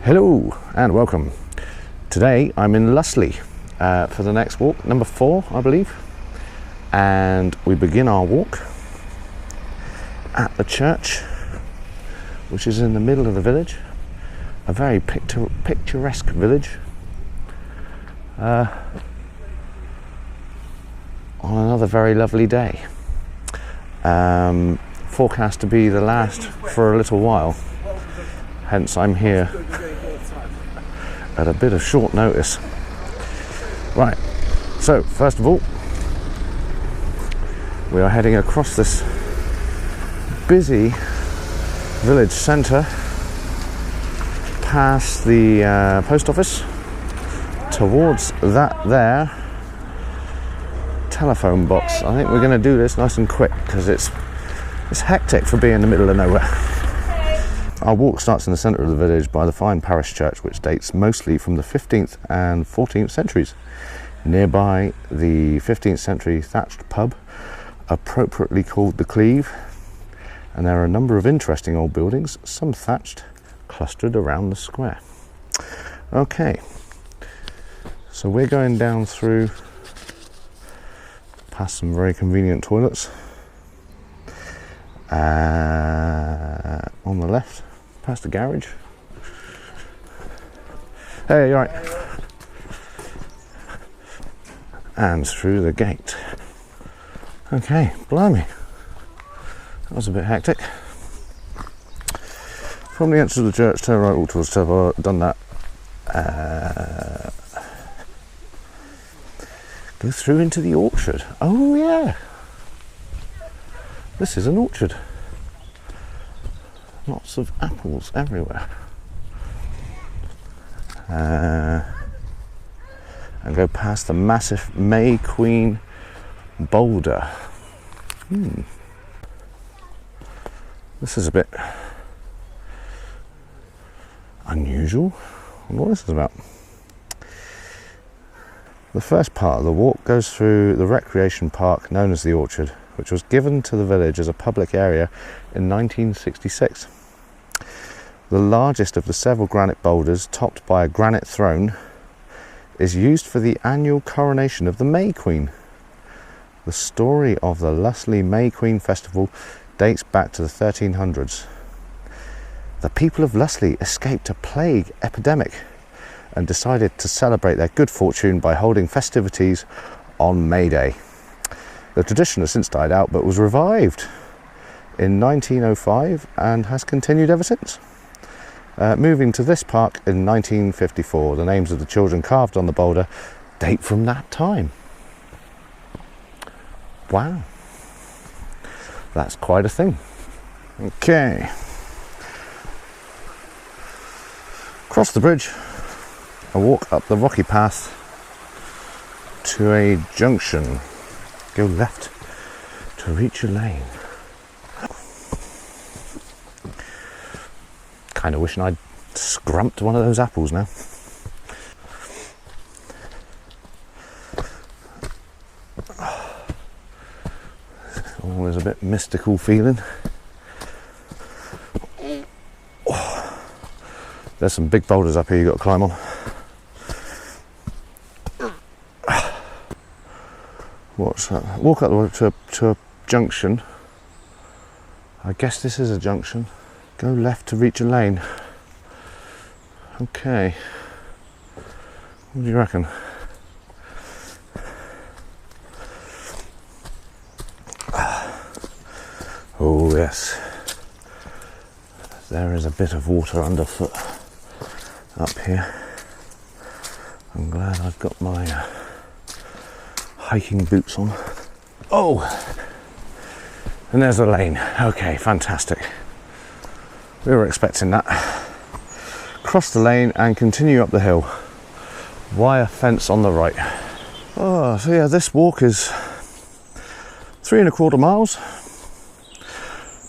Hello and welcome. Today I'm in Lustleigh for the next walk, number 4 I believe, and we begin our walk at the church, which is in the middle of the village, a very picturesque village on another very lovely day. Forecast to be the last for a little while, hence I'm here at a bit of short notice. Right, so first of all, we are heading across this busy village centre, past the post office, towards that there telephone box. I think we're going to do this nice and quick because it's hectic for being in the middle of nowhere. Our walk starts in the centre of the village by the fine parish church, which dates mostly from the 15th and 14th centuries. Nearby, the 15th century thatched pub, appropriately called the Cleeve, and there are a number of interesting old buildings, some thatched, clustered around the square. Okay, so we're going down through past some very convenient toilets. On the left, past the garage. Hey, you alright? And through the gate. Okay, blimey. That was a bit hectic. From the entrance of the church, turn right, walk towards the top. I've done that. Go through into the orchard. Oh yeah. This is an orchard. Lots of apples everywhere. And go past the massive May Queen boulder. This is a bit unusual. I wonder what this is about. The first part of the walk goes through the recreation park known as the Orchard, which was given to the village as a public area in 1966. The largest of the several granite boulders, topped by a granite throne, is used for the annual coronation of the May Queen. The story of the Lustleigh May Queen Festival dates back to the 1300s. The people of Lustleigh escaped a plague epidemic and decided to celebrate their good fortune by holding festivities on May Day. The tradition has since died out, but was revived in 1905 and has continued ever since. Moving to this park in 1954, the names of the children carved on the boulder date from that time. Wow, that's quite a thing. Okay, cross the bridge, a walk up the rocky path to a junction. Go left to reach a lane. Kind of wishing I'd scrumped one of those apples now. Always a bit mystical feeling. There's some big boulders up here you've got to climb on. What's that? Walk up the road to a junction. I guess this is a junction. Go left to reach a lane. Okay. What do you reckon? Oh yes. There is a bit of water underfoot up here. I'm glad I've got my hiking boots on. Oh! And there's a lane. Okay, fantastic. We were expecting that. Cross the lane and continue up the hill. Wire fence on the right. Oh, so yeah, this walk is 3¼ miles.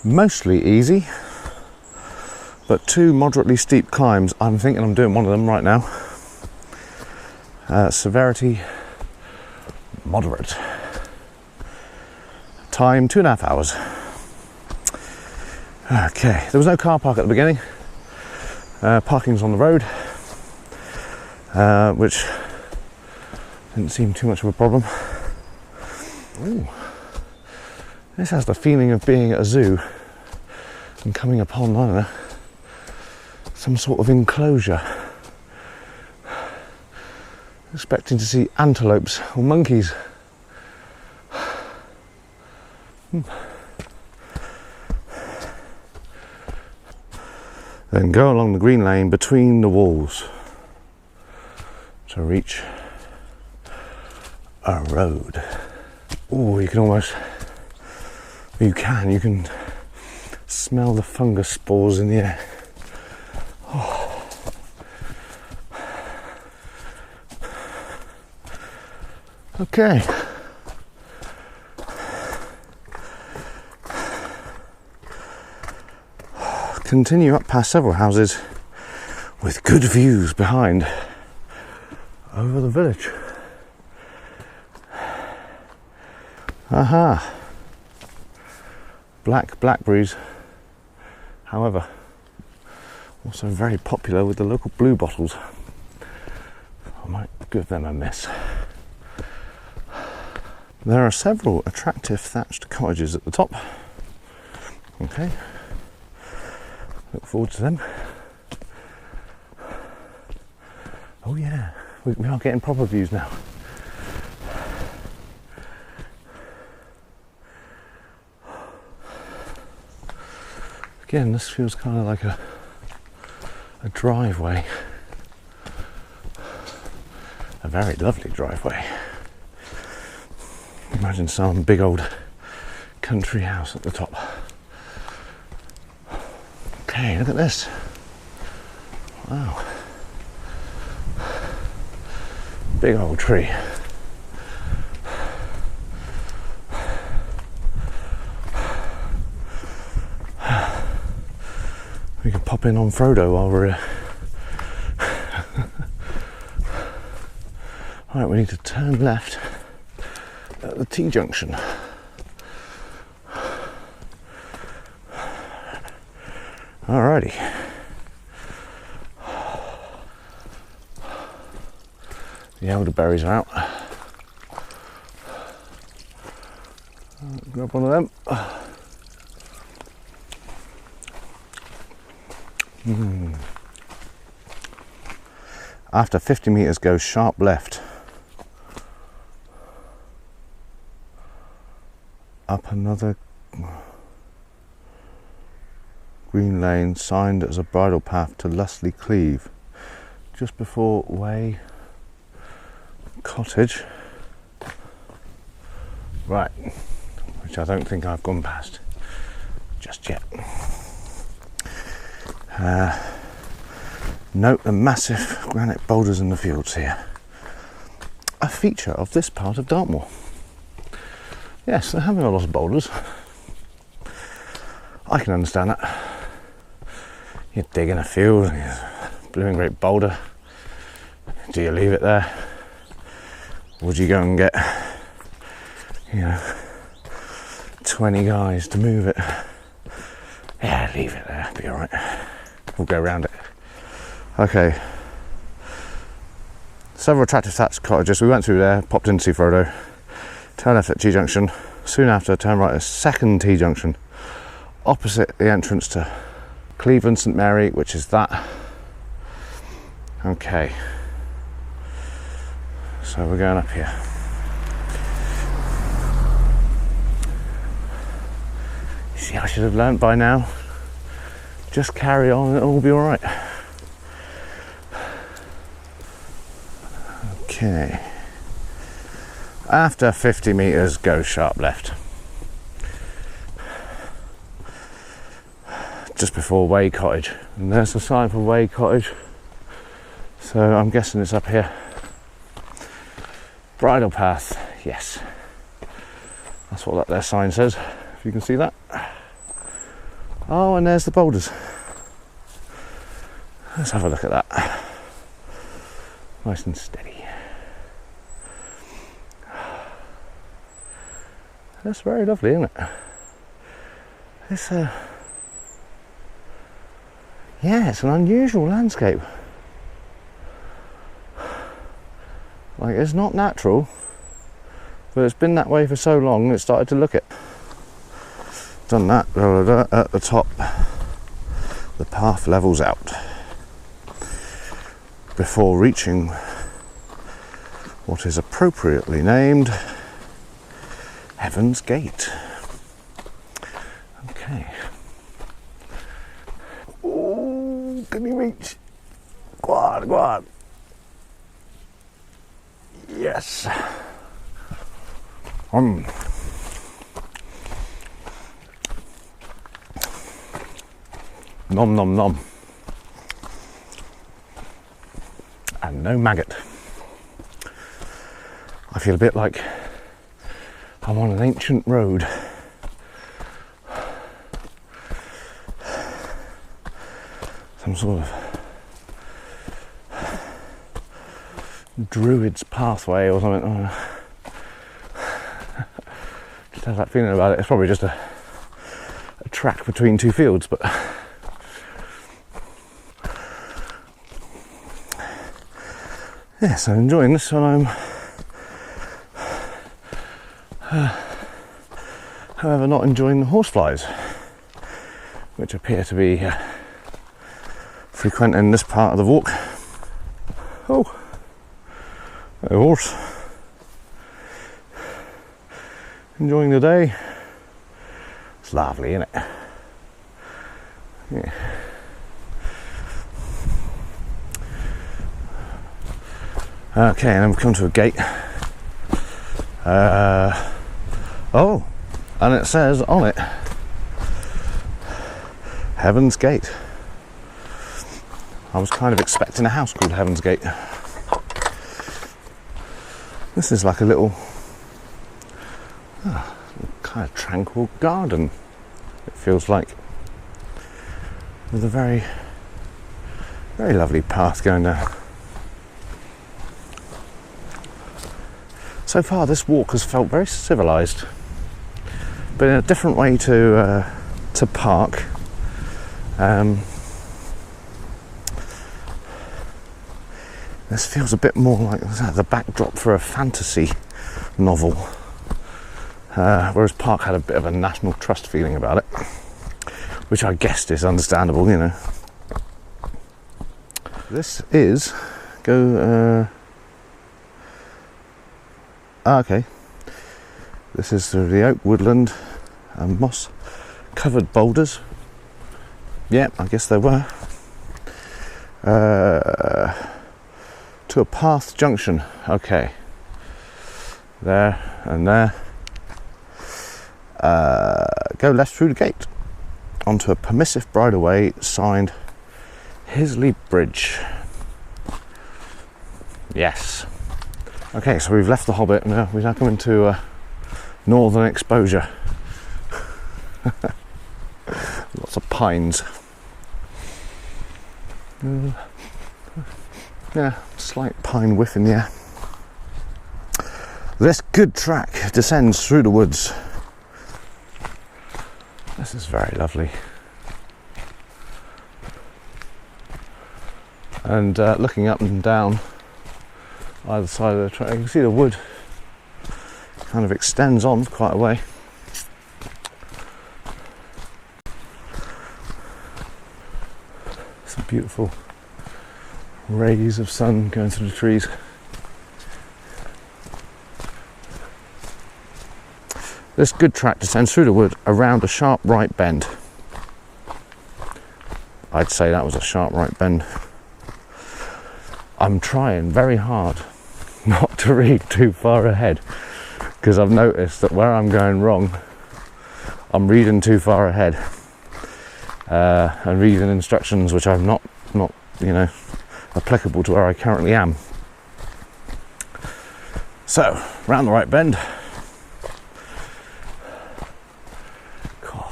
Mostly easy, but 2 moderately steep climbs. I'm thinking I'm doing one of them right now. Severity moderate. Time 2.5 hours. Okay, there was no car park at the beginning. Parking's on the road, which didn't seem too much of a problem. Ooh. This has the feeling of being at a zoo and coming upon, I don't know, some sort of enclosure. Expecting to see antelopes or monkeys. Then go along the green lane between the walls to reach a road. Oh, you can smell the fungus spores in the air. Oh. Okay. Continue up past several houses with good views behind over the village. Aha! Black blackberries, however, also very popular with the local blue bottles. I might give them a miss. There are several attractive thatched cottages at the top. Okay. Look forward to them. Oh yeah, we are getting proper views now. Again, this feels kind of like a driveway. A very lovely driveway. Imagine some big old country house at the top. Okay, look at this. Wow. Big old tree. We can pop in on Frodo while we're here. Right, we need to turn left at the T-junction. Alrighty. The elderberries are out. Grab one of them. After 50 metres, go sharp left. Up another green lane signed as a bridle path to Lustleigh, just before Way Cottage. Right, which I don't think I've gone past just yet. Note the massive granite boulders in the fields here. A feature of this part of Dartmoor. Yes, they're having a lot of boulders. I can understand that. You're digging a field and there's a blooming great boulder. Do you leave it there? Would you go and get, 20 guys to move it? Yeah, leave it there, be alright. We'll go around it. Okay. Several attractive thatched cottages. We went through there, popped in to see Frodo. Turn left at T-junction. Soon after, turn right at second T-junction. Opposite the entrance to Cleveland St Mary, which is that. Okay. So we're going up here. You see, I should have learnt by now. Just carry on and it'll all be alright. Okay. After 50 metres, go sharp left. Just before Way Cottage. And there's the sign for Way Cottage. So I'm guessing it's up here. Bridle path, yes. That's what that there sign says, if you can see that. Oh, and there's the boulders. Let's have a look at that. Nice and steady. That's very lovely, isn't it? It's Yeah, it's an unusual landscape. Like, it's not natural, but it's been that way for so long it started to look it. Done that, at the top the path levels out before reaching what is appropriately named Heaven's Gate. Okay. Oh, can you reach? Go on, go on. Yes. Nom nom nom. And no maggot. I feel a bit like I'm on an ancient road. Some sort of druid's pathway or something. Just have that feeling about it. It's probably just a track between two fields, but yes, I'm enjoying this one. However, not enjoying the horseflies, which appear to be frequenting this part of the walk. Oh, a horse. Enjoying the day. It's lovely, isn't it? Yeah. Okay, and I've come to a gate. Oh, and it says on it, Heaven's Gate. I was kind of expecting a house called Heaven's Gate. This is like a little kind of tranquil garden, it feels like, with a very, very lovely path going down. So far this walk has felt very civilised, but in a different way to park. This feels a bit more like the backdrop for a fantasy novel, whereas Park had a bit of a National Trust feeling about it, which I guessed is understandable, you know. This is okay. This is through the oak woodland and moss covered boulders. Yeah, I guess there were. To a path junction. Okay. There and there. Go left through the gate onto a permissive bridleway signed Hisley Bridge. Yes. Okay, so we've left the Hobbit and we're now coming to northern exposure. Lots of pines. Yeah, slight pine whiff in the air. This good track descends through the woods. This is very lovely. And looking up and down either side of the track, you can see the wood kind of extends on quite a way. Some beautiful rays of sun going through the trees. This good track descends through the wood around a sharp right bend. I'd say that was a sharp right bend. I'm trying very hard not to read too far ahead, because I've noticed that where I'm going wrong, I'm reading too far ahead and reading instructions which I'm not you know, applicable to where I currently am. So, round the right bend. Cool.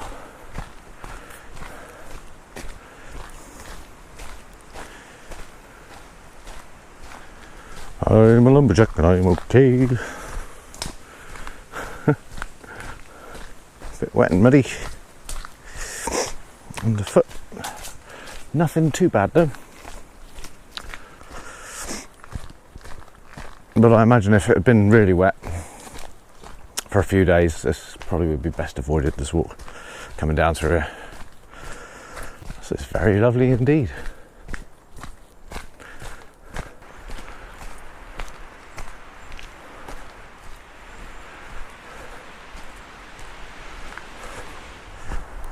I'm a lumberjack and I'm okay. A bit wet and muddy underfoot. Nothing too bad though. But I imagine if it had been really wet for a few days, this probably would be best avoided, this walk coming down through here. So it's very lovely indeed.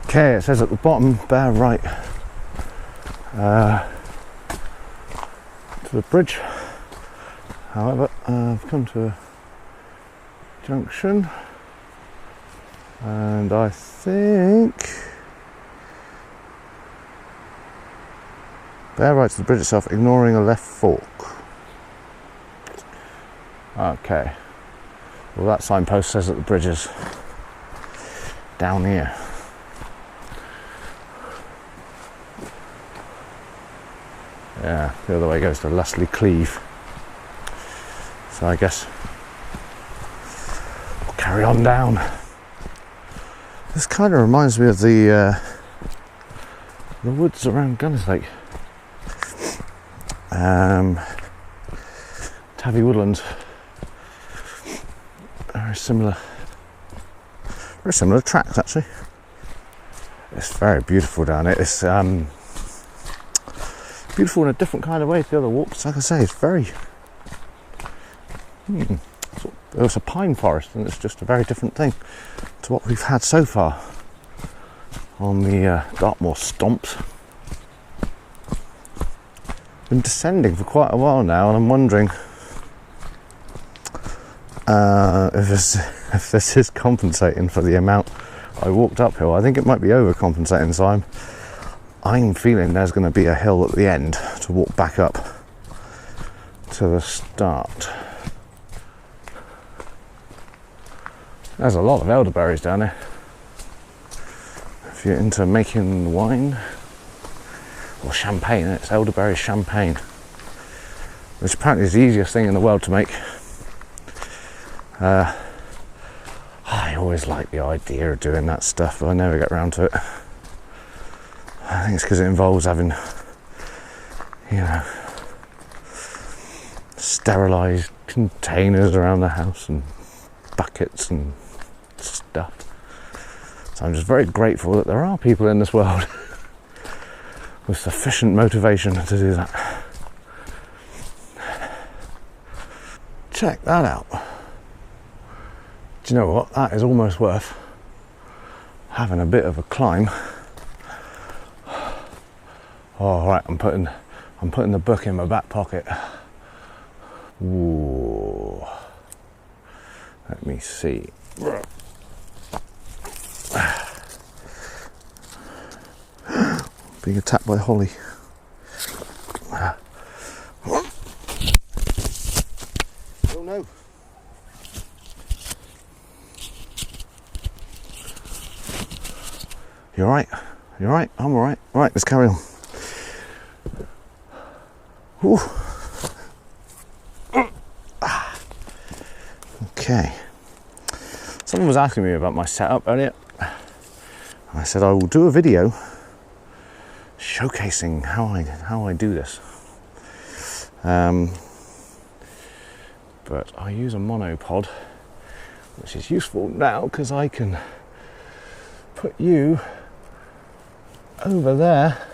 Okay, it says at the bottom, bear right to the bridge. However, I've come to a junction and I think bear right to the bridge itself, ignoring a left fork. Okay, well that signpost says that the bridge is down here. Yeah, the other way goes to Lustleigh. So I guess we'll carry on down. This kind of reminds me of the woods around Lake. Tavy Woodlands. Very similar tracks actually. It's very beautiful down here. It's beautiful in a different kind of way to the other walks. Like I say, it's very it's a pine forest, and it's just a very different thing to what we've had so far on the Dartmoor Stomps. Been descending for quite a while now, and I'm wondering if this is compensating for the amount I walked uphill. I think it might be overcompensating, so I'm feeling there's going to be a hill at the end to walk back up to the start. There's a lot of elderberries down there. If you're into making wine or champagne, it's elderberry champagne, which apparently is the easiest thing in the world to make. I always like the idea of doing that stuff, but I never get around to it. I think it's because it involves having, sterilised containers around the house and buckets and stuff. So I'm just very grateful that there are people in this world with sufficient motivation to do that. Check that out. Do you know what? That is almost worth having a bit of a climb. All right, I'm putting the book in my back pocket. Ooh. Let me see. Being attacked by Holly. Oh no. You alright? You alright? I'm alright. Right, let's carry on. Ooh. Okay. Someone was asking me about my setup earlier. I said I will do a video showcasing how I do this. But I use a monopod, which is useful now because I can put you over there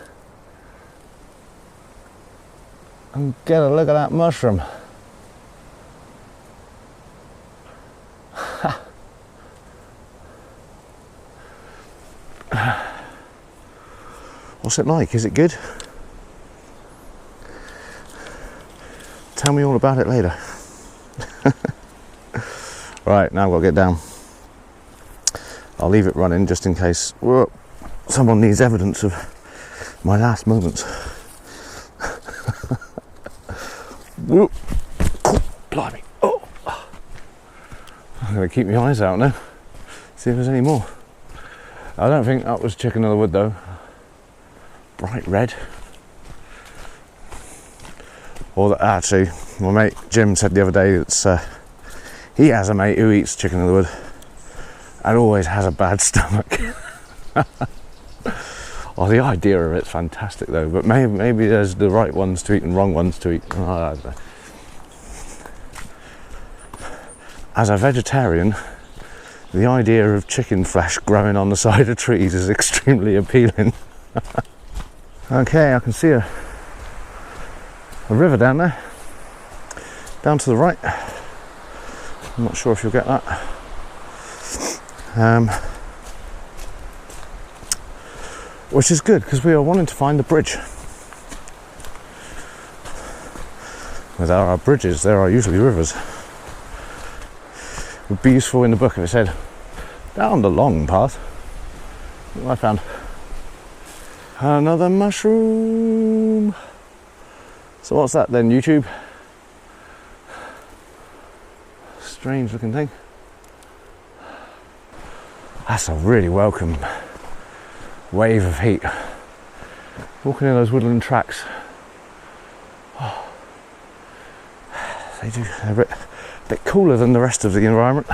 and get a look at that mushroom. What's it like? Is it good? Tell me all about it later. Right, now I've got to get down. I'll leave it running just in case someone needs evidence of my last moments. Whoop. Blimey. Oh. I'm going to keep my eyes out now. See if there's any more. I don't think that was chicken of the wood though. Bright red. Or that, actually, my mate Jim said the other day that he has a mate who eats chicken of the wood and always has a bad stomach. Oh, the idea of it's fantastic though, but maybe there's the right ones to eat and wrong ones to eat. I don't know. As a vegetarian, the idea of chicken flesh growing on the side of trees is extremely appealing. Okay, I can see a river down there, down to the right. I'm not sure if you'll get that. Which is good, because we are wanting to find the bridge. Where there are bridges, there are usually rivers. It would be useful in the book if it said, down the long path. Look what I found. Another mushroom. So what's that then, YouTube? Strange looking thing. That's a really welcome wave of heat. Walking in those woodland tracks. Oh, they're a bit cooler than the rest of the environment.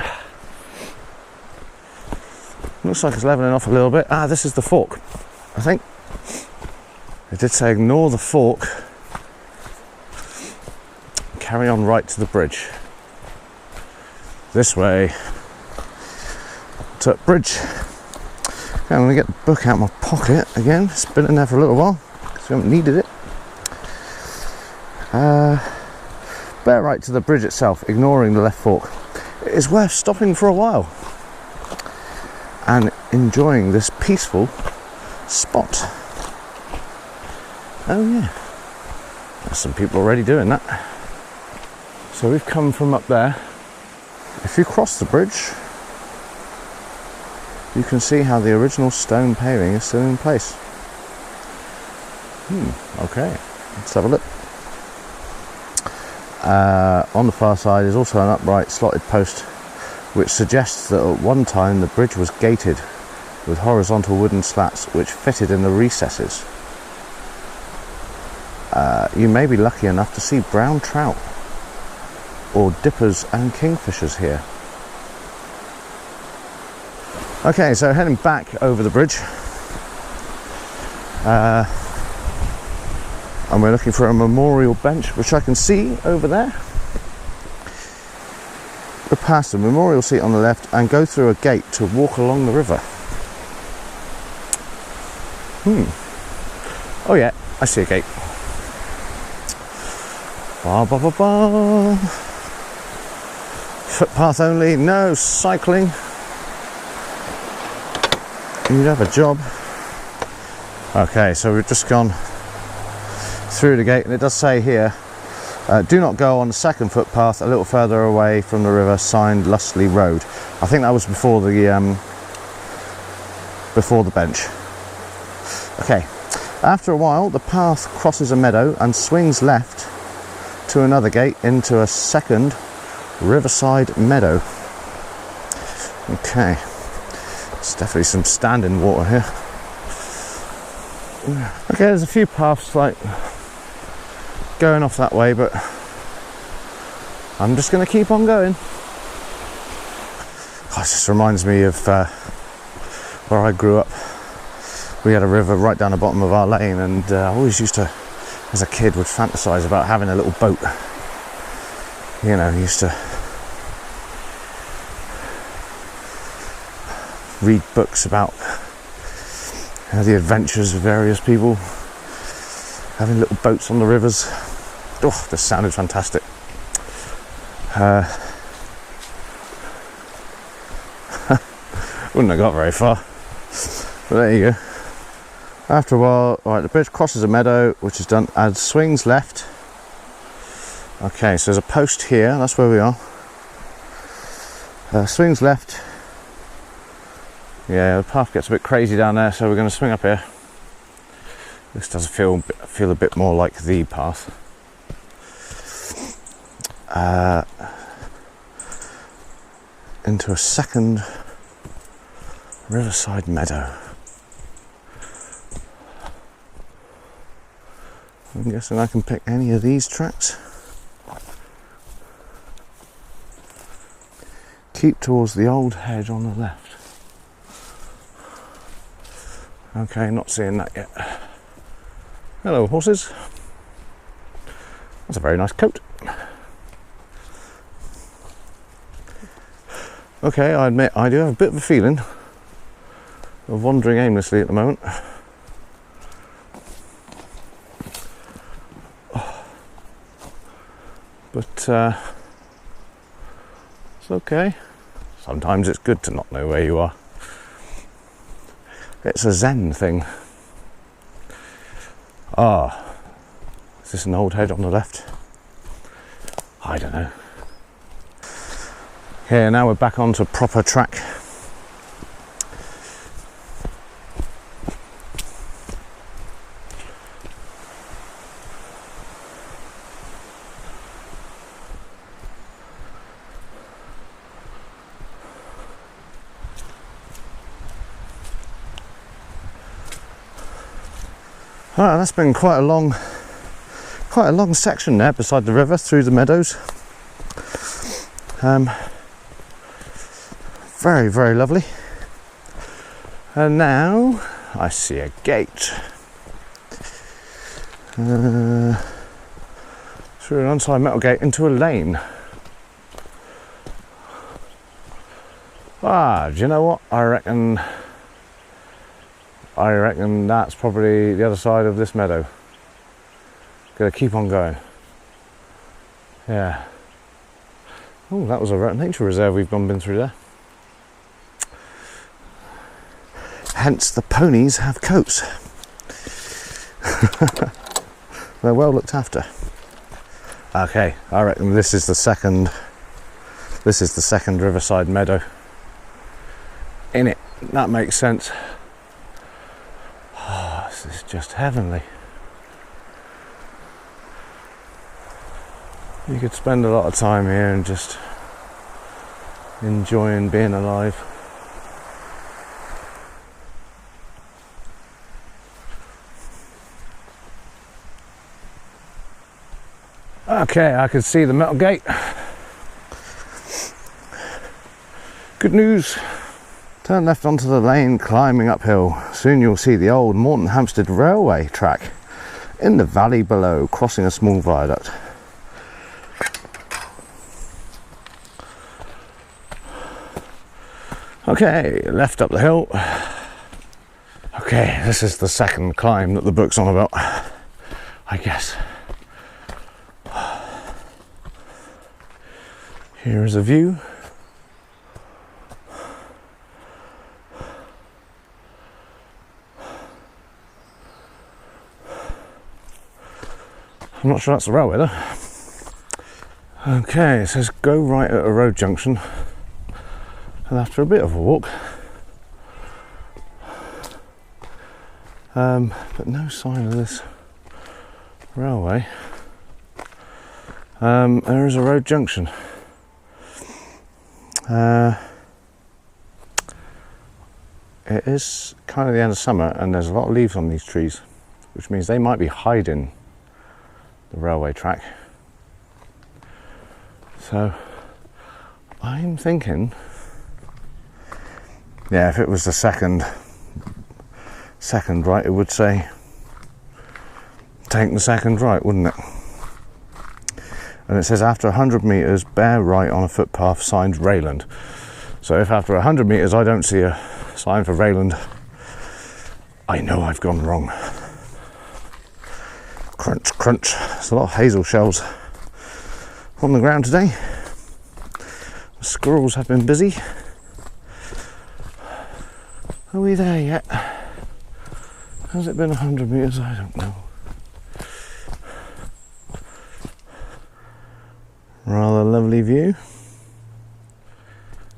Looks like it's levelling off a little bit. Ah, this is the fork, I think. It did say ignore the fork. Carry on right to the bridge. This way to bridge. Okay, I'm going to get the book out of my pocket again. It's been in there for a little while because we haven't needed it. Bear right to the bridge itself, ignoring the left fork. It is worth stopping for a while and enjoying this peaceful spot. Oh yeah, there's some people already doing that. So we've come from up there. If you cross the bridge, you can see how the original stone paving is still in place. Okay, let's have a look. On the far side is also an upright slotted post, which suggests that at one time the bridge was gated with horizontal wooden slats which fitted in the recesses. You may be lucky enough to see brown trout or dippers and kingfishers here. Okay, so heading back over the bridge, and we're looking for a memorial bench, which I can see over there. Go past the memorial seat on the left and go through a gate to walk along the river. Oh yeah, I see a gate. Ba ba ba ba. Footpath only, no cycling. You'd have a job. Okay, so we've just gone through the gate, and it does say here, do not go on the second footpath a little further away from the river, signed Lustleigh Road. I think that was before the bench. Okay, after a while the path crosses a meadow and swings left to another gate into a second riverside meadow. Okay, there's definitely some standing water here. Okay, there's a few paths like going off that way, but I'm just going to keep on going. Oh, it just reminds me of where I grew up. We had a river right down the bottom of our lane, and I always used to, as a kid, would fantasize about having a little boat. You know, used to read books about the adventures of various people having little boats on the rivers. Oh, this sounded fantastic. Wouldn't have got very far, but there you go. After a while, right, the bridge crosses a meadow, which is done, and swings left. Okay, so there's a post here, that's where we are. Swings left. Yeah, the path gets a bit crazy down there, so we're going to swing up here. This does feel a bit more like the path. Into a second riverside meadow. I'm guessing I can pick any of these tracks. Keep towards the old hedge on the left. Okay, not seeing that yet. Hello, horses. That's a very nice coat. Okay, I admit I do have a bit of a feeling of wandering aimlessly at the moment. But it's okay. Sometimes it's good to not know where you are. It's a Zen thing. Ah, is this an old head on the left? I don't know. Okay, now we're back onto proper track. Alright, that's been quite a long section there beside the river through the meadows. Very, very lovely. And now I see a gate. Through an on-side metal gate into a lane. Ah, do you know what? I reckon that's probably the other side of this meadow. Gonna keep on going. Yeah. Oh, that was a nature reserve we've been through there. Hence the ponies have coats. They're well looked after. Okay, I reckon this is the second riverside meadow. In it, that makes sense. Oh, this is just heavenly. You could spend a lot of time here and just enjoying being alive. Okay, I can see the metal gate. Good news. Turn left onto the lane, climbing uphill. Soon you'll see the old Morton Hampstead railway track in the valley below, crossing a small viaduct. Okay, left up the hill. Okay, this is the second climb that the book's on about, I guess. Here is a view. I'm not sure that's the railway though. Okay, it says go right at a road junction. And after a bit of a walk, but no sign of this railway. There is a road junction. It is kind of the end of summer and there's a lot of leaves on these trees, which means they might be hiding the railway track. So I'm thinking, yeah, if it was the second right, it would say take the second right, wouldn't it? And it says after 100 metres bear right on a footpath signed Rayland. So if after 100 metres I don't see a sign for Rayland, I know I've gone wrong. Crunch, crunch. There's a lot of hazel shells on the ground today. The squirrels have been busy. Are we there yet? Has it been 100 metres? I don't know. Rather lovely view.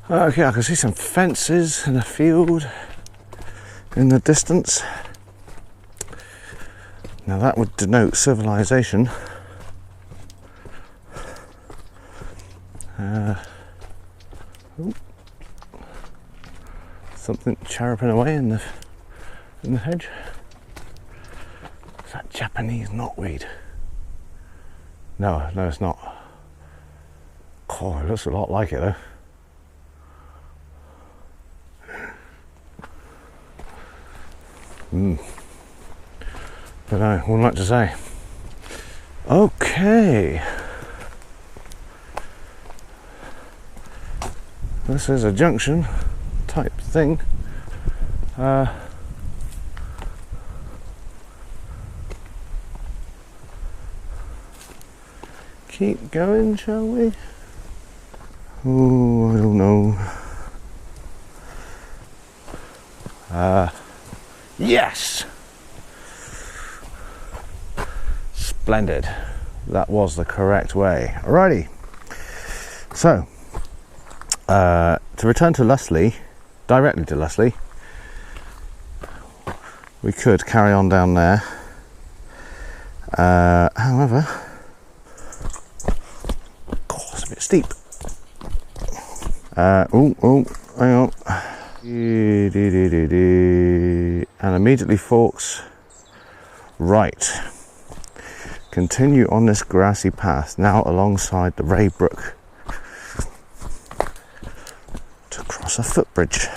Okay, I can see some fences in a field in the distance. Now that would denote civilization. Something chirruping away in the hedge. Is that Japanese knotweed? No, it's not. Oh, it looks a lot like it though. But I wouldn't like to say. Okay. This is a junction type thing. Keep going, shall we? Oh, I don't know. Yes! Splendid. That was the correct way. Alrighty. So, to return to Lustleigh, directly to Lustleigh, we could carry on down there. However, it's a bit steep. Hang on. And immediately forks right. Continue on this grassy path, now alongside the Ray Brook, to cross a footbridge.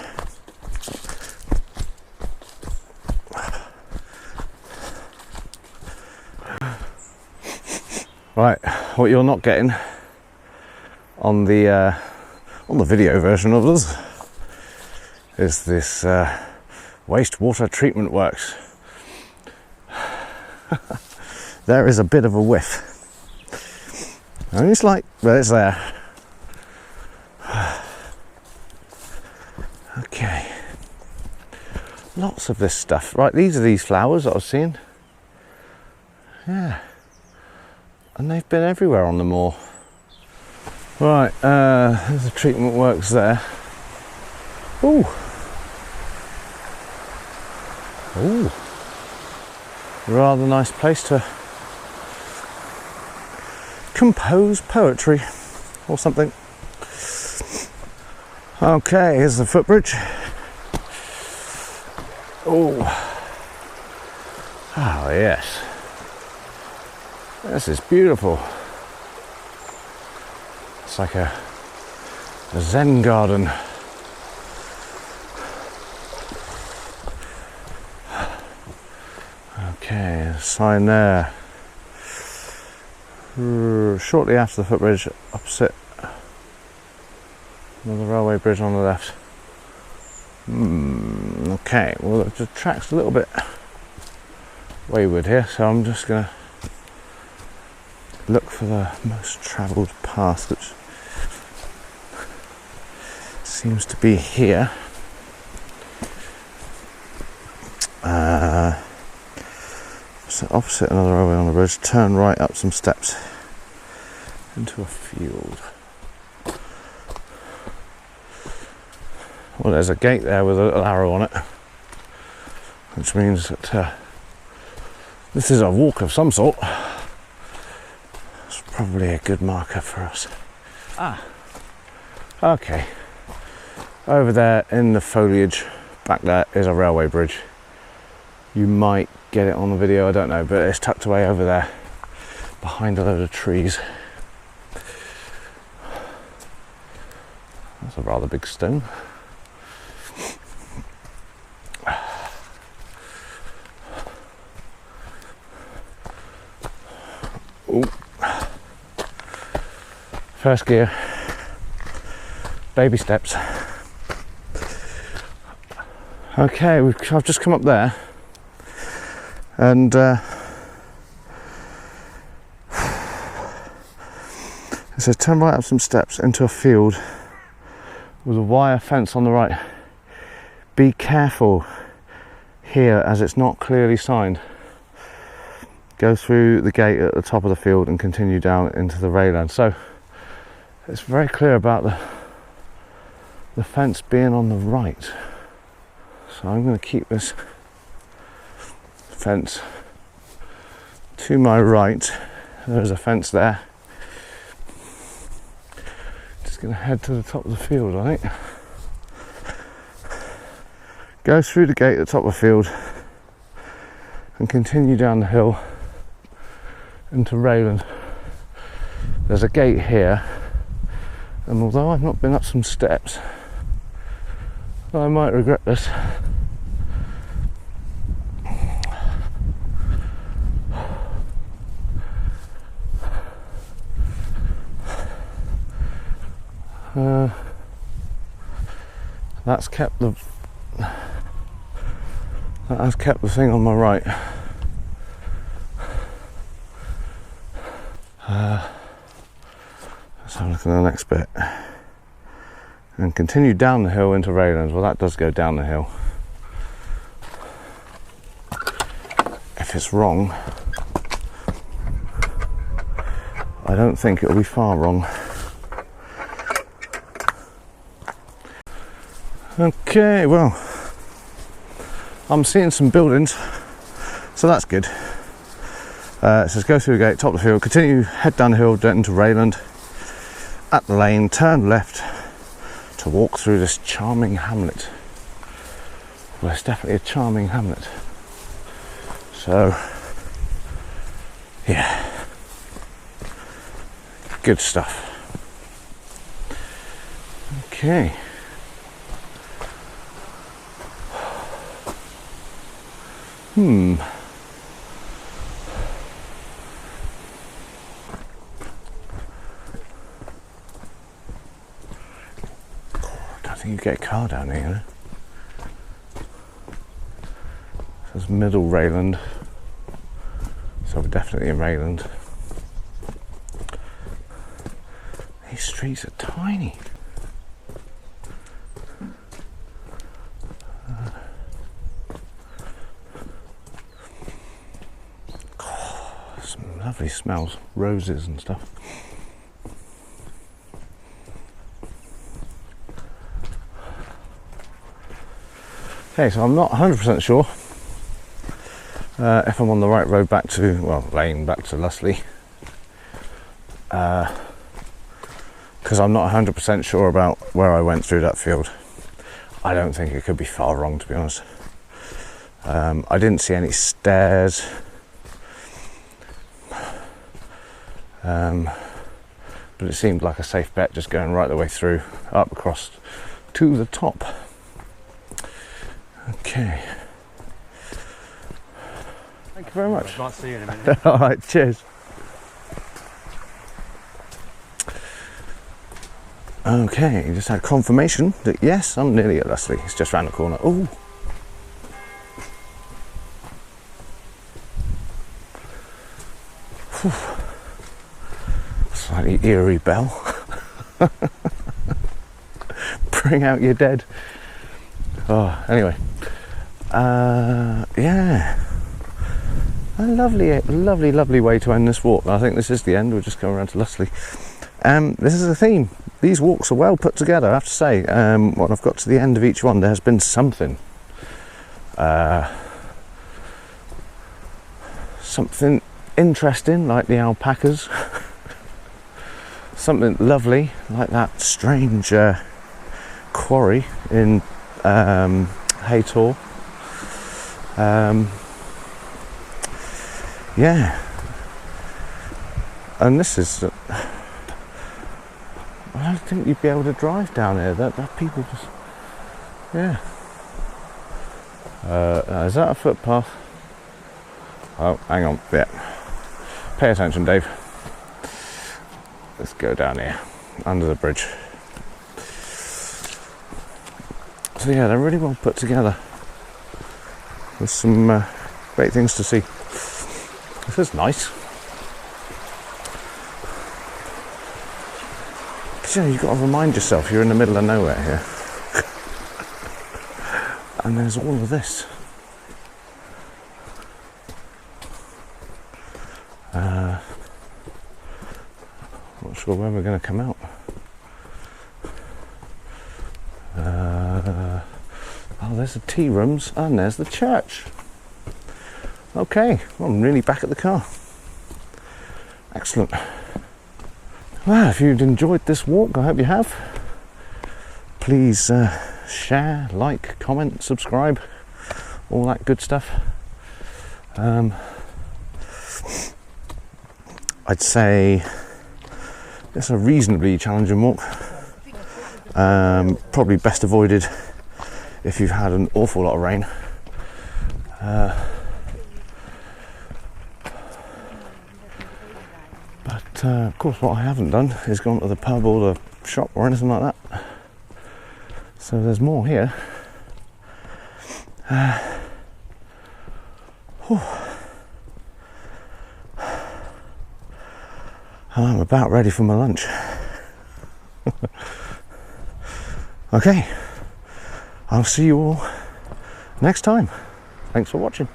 Right, what you're not getting on the video version of this is this wastewater treatment works. There is a bit of a whiff. Only slight, but it's there. Okay. Lots of this stuff. Right, these are these flowers that I was seeing. Yeah. And they've been everywhere on the moor. Right, there's the treatment works there. Ooh. Ooh. Rather nice place to compose poetry or something. Okay, here's the footbridge. Oh. Oh, yes. This is beautiful. It's like a Zen garden. Okay, a sign there. Shortly after the footbridge, opposite another railway bridge on the left. Okay, well the track's a little bit wayward here, so I'm just going to look for the most travelled path, which seems to be here. So opposite another railway on the bridge, turn right up some steps into a field. Well, there's a gate there with a little arrow on it, which means that this is a walk of some sort. It's probably a good marker for us. Okay. Over there in the foliage, back there is a railway bridge. You might get it on the video, I don't know, but it's tucked away over there behind a load of trees. That's a rather big stone. Ooh. First gear, baby steps. Okay, I've just come up there, and it says turn right up some steps into a field with a wire fence on the right. Be careful here as it's not clearly signed. Go through the gate at the top of the field and continue down into the rayland. So it's very clear about the fence being on the right. So I'm going to keep this fence to my right. There's a fence there. Just going to head to the top of the field, I think. Go through the gate at the top of the field and continue down the hill into Rayland. There's a gate here, and although I've not been up some steps, I might regret this. That has kept the thing on my right. Let's have a look at the next bit. And continue down the hill into Raylands. Well, that does go down the hill. If it's wrong, I don't think it'll be far wrong. Okay, well, I'm seeing some buildings, so that's good. It says go through the gate, top of the field, continue, head down the hill, into Rayland, at the lane, turn left to walk through this charming hamlet. Well, it's definitely a charming hamlet. So, yeah, good stuff. Okay. God, I think you get a car down here, you know? This is Middle Rayland, so we're definitely in Rayland. These streets are tiny. Some lovely smells, roses and stuff. Okay, so I'm not 100% sure if I'm on the right road back to, well, lane back to Lustleigh, because I'm not 100% sure about where I went through that field. I don't think it could be far wrong, to be honest. I didn't see any stairs, but it seemed like a safe bet just going right the way through, up across to the top. Okay. Thank you very much. Might see you in a minute. All right, cheers. Okay, just had confirmation that yes, I'm nearly at Lustleigh. It's just round the corner. Oh. Slightly eerie bell. Bring out your dead. Oh, anyway. Yeah. A lovely way to end this walk. I think this is the end. We're just going around to Lustleigh. This is the theme. These walks are well put together, I have to say. When I've got to the end of each one, there's been something. Something interesting, like the alpacas. Something lovely, like that strange quarry in Haytor. Yeah, and this is I don't think you'd be able to drive down here. That people just, yeah. Is that a footpath? Oh, hang on, yeah. Pay attention, Dave. Let's go down here, under the bridge. So yeah, they're really well put together. There's some great things to see. This is nice. Because, you know, you've got to remind yourself you're in the middle of nowhere here. And there's all of this. Not sure when we're going to come out. Oh, there's the tea rooms and there's the church. Okay, well, I'm really back at the car. Excellent. Well, if you've enjoyed this walk, I hope you have. Please share, like, comment, subscribe, all that good stuff. I'd say it's a reasonably challenging walk. Probably best avoided if you've had an awful lot of rain. But But of course what I haven't done is gone to the pub or the shop or anything like that. So there's more here. I'm about ready for my lunch. Okay, I'll see you all next time. Thanks for watching.